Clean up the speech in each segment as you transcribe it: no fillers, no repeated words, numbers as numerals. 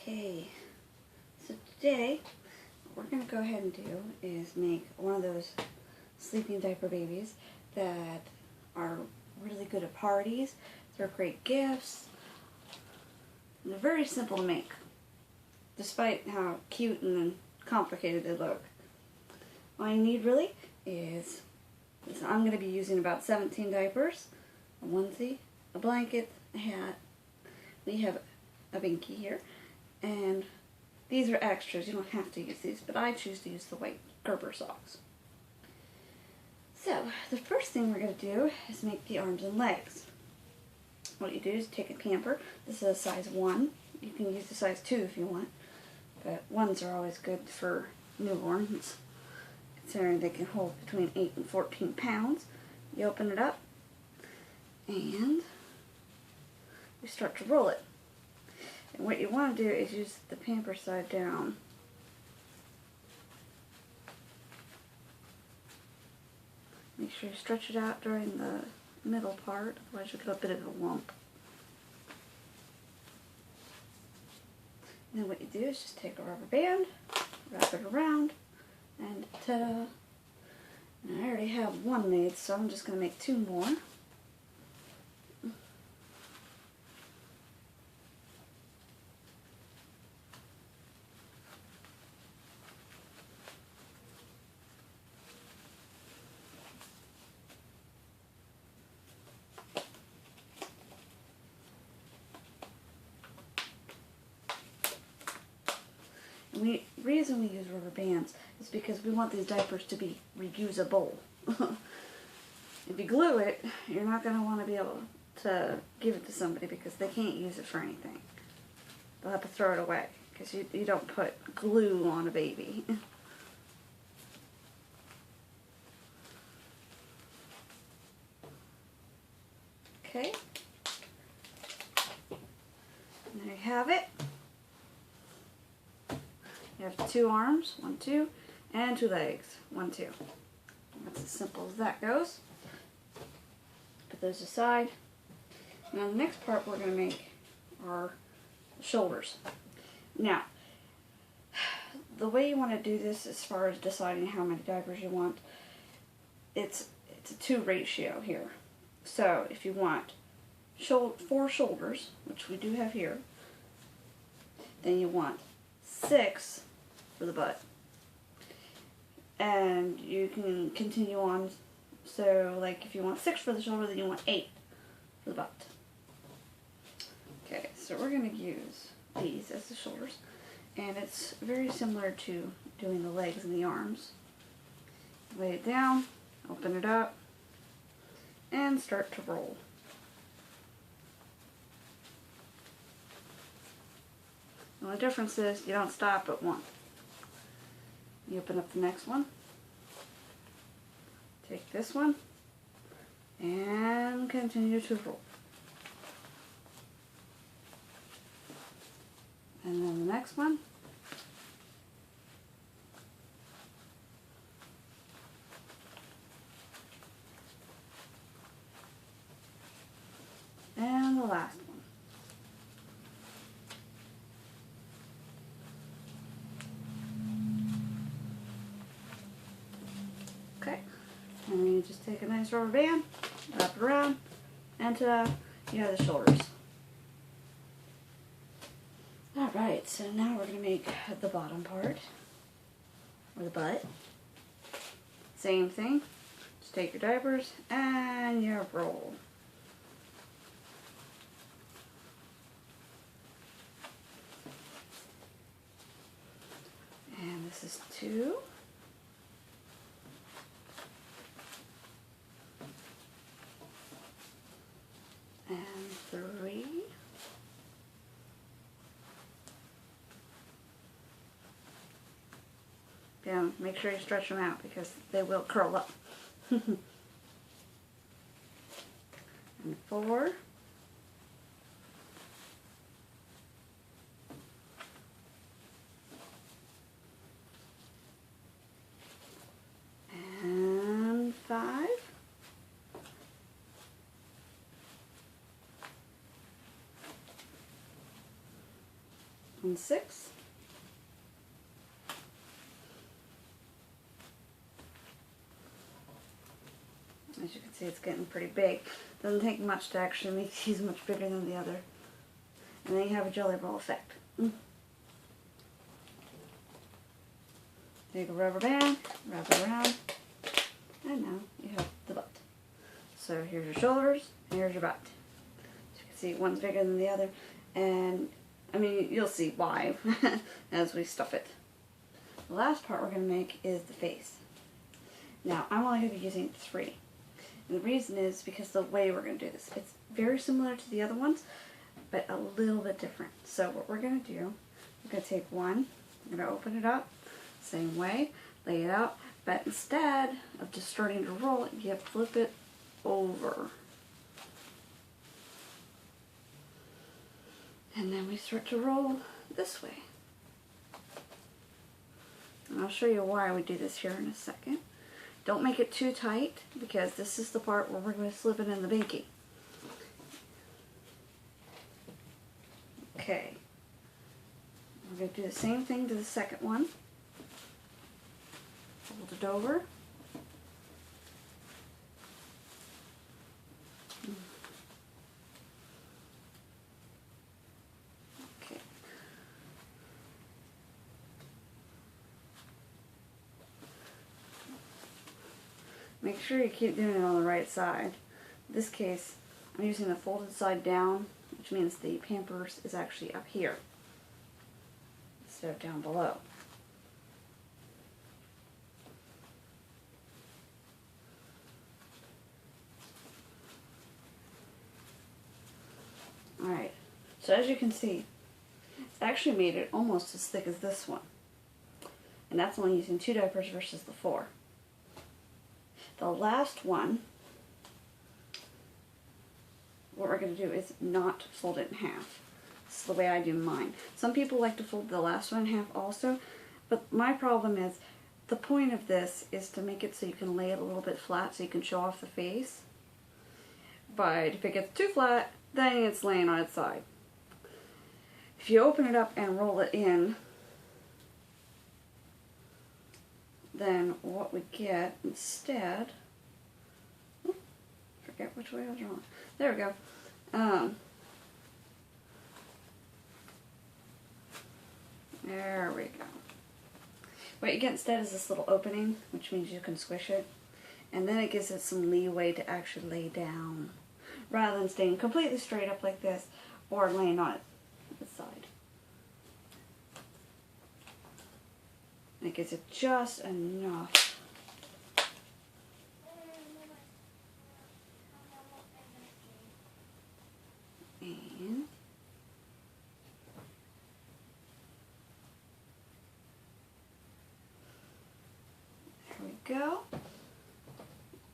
Okay, so today what we're going to go ahead and do is make one of those sleeping diaper babies that are really good at parties. They're great gifts. And they're very simple to make, despite how cute and complicated they look. All you need really is I'm going to be using about 17 diapers, a onesie, a blanket, a hat. We have a binky here, and these are extras. You don't have to use these, but I choose to use the white Gerber socks. So the first thing we're going to do is make the arms and legs. What you do is take a pamper. This is a size 1. You can use the size 2 if you want, but 1s are always good for newborns, considering they can hold between 8 and 14 pounds. You open it up, and you start to roll it. And what you want to do is use the pamper side down. Make sure you stretch it out during the middle part, otherwise you'll get a bit of a lump. And then what you do is just take a rubber band, wrap it around, and ta-da! And I already have one made, so I'm just going to make 2 more. And the reason we use rubber bands is because we want these diapers to be reusable. If you glue it, you're not going to want to be able to give it to somebody because they can't use it for anything. They'll have to throw it away because you don't put glue on a baby. Okay. And there you have it. You have 2 arms, 1, 2, and 2 legs, 1, 2. That's as simple as that goes. Put those aside. Now the next part we're going to make are shoulders. Now, the way you want to do this as far as deciding how many diapers you want, it's a 2 ratio here. So if you want 4 shoulders, which we do have here, then you want 6 for the butt. And you can continue on. So like if you want 6 for the shoulder, then you want 8 for the butt. Okay, so we're going to use these as the shoulders. And it's very similar to doing the legs and the arms. Lay it down, open it up, and start to roll. The only difference is you don't stop at 1. You open up the next one, take this one, and continue to roll. And then the next one. And the last one. Okay, and then you just take a nice rubber band, wrap it around, and you have the shoulders. Alright, so now we're going to make the bottom part, or the butt. Same thing, just take your diapers and you roll. And this is 2. And 3. Yeah, make sure you stretch them out because they will curl up. And 4. And 5. 1/6. As you can see, it's getting pretty big. Doesn't take much to actually make these much bigger than the other. And then you have a jelly ball effect. Take a rubber band, wrap it around, and now you have the butt. So here's your shoulders, and here's your butt. As you can see, one's bigger than the other, and I mean, you'll see why as we stuff it. The last part we're going to make is the face. Now, I'm only going to be using 3. And the reason is because the way we're going to do this. It's very similar to the other ones, but a little bit different. So what we're going to do, we're going to take one, we're going to open it up, same way, lay it out, but instead of just starting to roll, you flip it over. And then we start to roll this way. And I'll show you why we do this here in a second. Don't make it too tight, because this is the part where we're going to slip it in the binky. Okay. We're going to do the same thing to the second one. Fold it over. Okay. Make sure you keep doing it on the right side. In this case, I'm using the folded side down, which means the Pampers is actually up here instead of down below. Alright, so as you can see, it's actually made it almost as thick as this one. And that's only using 2 diapers versus the 4. The last one, what we're going to do is not fold it in half. This is the way I do mine. Some people like to fold the last one in half also, but my problem is, the point of this is to make it so you can lay it a little bit flat so you can show off the face. But if it gets too flat, then it's laying on its side. If you open it up and roll it in, then what we get instead, forget which way I was wrong. There we go. There we go. What you get instead is this little opening, which means you can squish it, and then it gives it some leeway to actually lay down, rather than staying completely straight up like this, or laying on the side. And it gives it just enough. And there we go.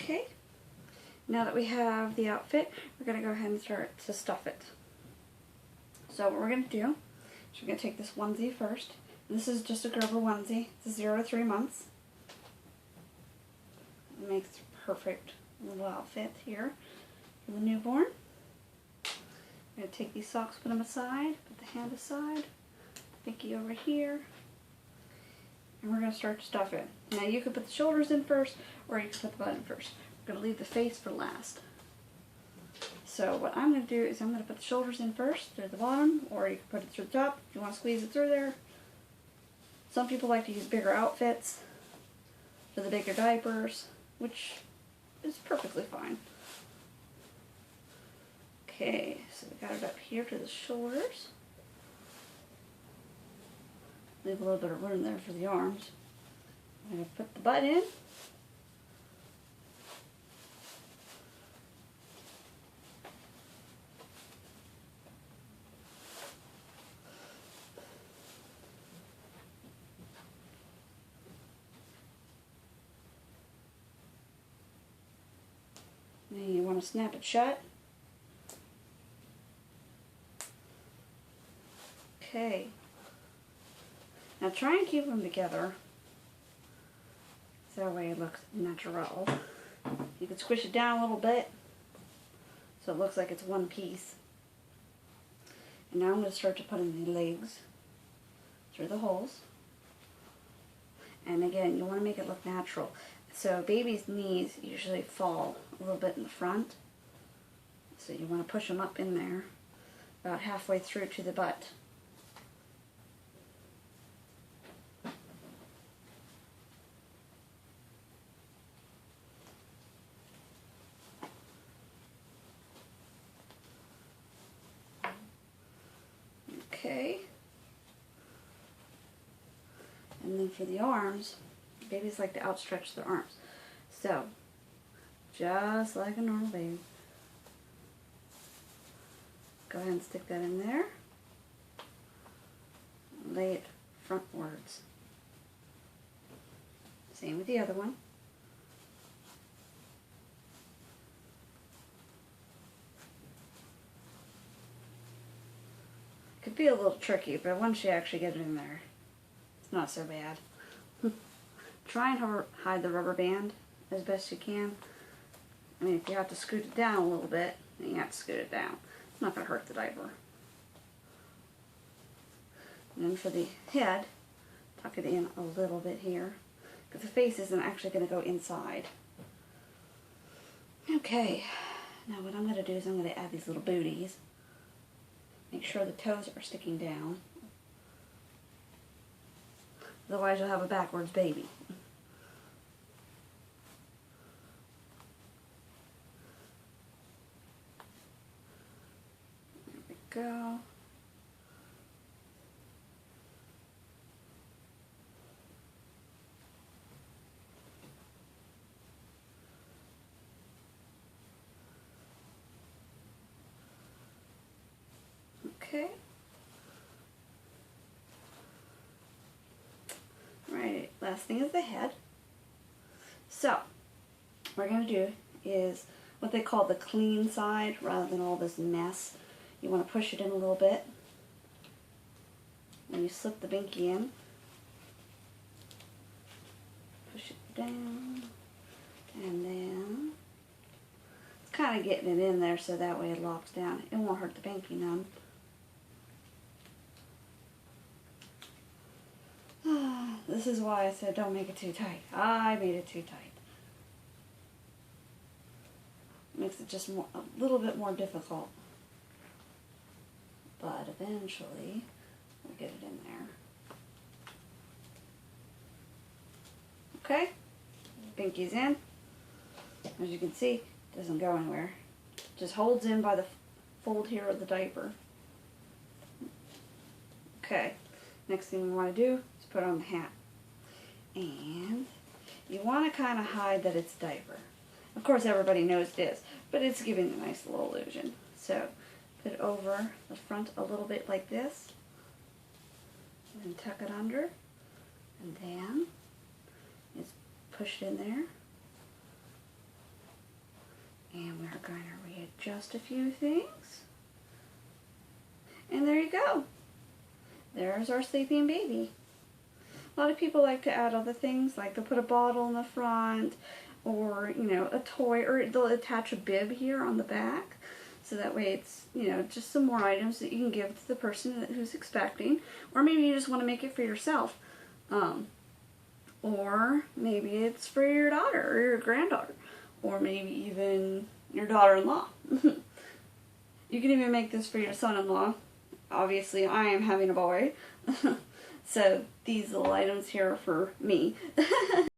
Okay. Now that we have the outfit, we're going to go ahead and start to stuff it. So what we're going to do is we're going to take this onesie first. And this is just a Gerber onesie. It's 0 to 3 months. It makes a perfect little outfit here for the newborn. I'm going to take these socks, put them aside, put the hand aside, pinky over here, and we're going to start to stuff it. Now you can put the shoulders in first, or you can put the butt in first. We're going to leave the face for last. So what I'm going to do is I'm going to put the shoulders in first through the bottom, or you can put it through the top if you want to squeeze it through there. Some people like to use bigger outfits for the bigger diapers, which is perfectly fine. Okay, so we got it up here to the shoulders. Leave a little bit of room there for the arms. I'm going to put the butt in. Then you want to snap it shut. Okay. Now try and keep them together, so that way it looks natural. You can squish it down a little bit so it looks like it's one piece. And now I'm going to start to put in the legs. through the holes. And again, you want to make it look natural. So baby's knees usually fall a little bit in the front. So you want to push them up in there about halfway through to the butt. Okay. And then for the arms, babies like to outstretch their arms. So, just like a normal baby. Go ahead and stick that in there. Lay it frontwards. Same with the other one. Could be a little tricky, but once you actually get it in there, it's not so bad. Try and hide the rubber band as best you can. I mean, if you have to scoot it down a little bit, then you have to scoot it down. It's not going to hurt the diaper. And then for the head, tuck it in a little bit here, because the face isn't actually going to go inside. Okay, now what I'm going to do is I'm going to add these little booties. Make sure the toes are sticking down. Otherwise you'll have a backwards baby. There we go. Okay. Right, last thing is the head. So, what we're going to do is what they call the clean side rather than all this mess. You want to push it in a little bit. And you slip the binky in. Push it down. And then it's kind of getting it in there so that way it locks down. It won't hurt the binky none. This is why I said don't make it too tight. I made it too tight. Makes it just a little bit more difficult. But eventually, we'll get it in there. Okay, binky's in. As you can see, it doesn't go anywhere. It just holds in by the fold here of the diaper. Okay, next thing we want to do is put on the hat. And you want to kind of hide that it's diaper. Of course everybody knows it is, but it's giving a nice little illusion. So put it over the front a little bit like this, and then tuck it under, and then just push it in there. And we're going to readjust a few things. And there you go. There's our sleeping baby. A lot of people like to add other things, like they'll put a bottle in the front, or, you know, a toy, or they'll attach a bib here on the back, so that way it's, you know, just some more items that you can give to the person who's expecting, or maybe you just want to make it for yourself, or maybe it's for your daughter or your granddaughter, or maybe even your daughter-in-law. You can even make this for your son-in-law. Obviously, I am having a boy. So these little items here are for me.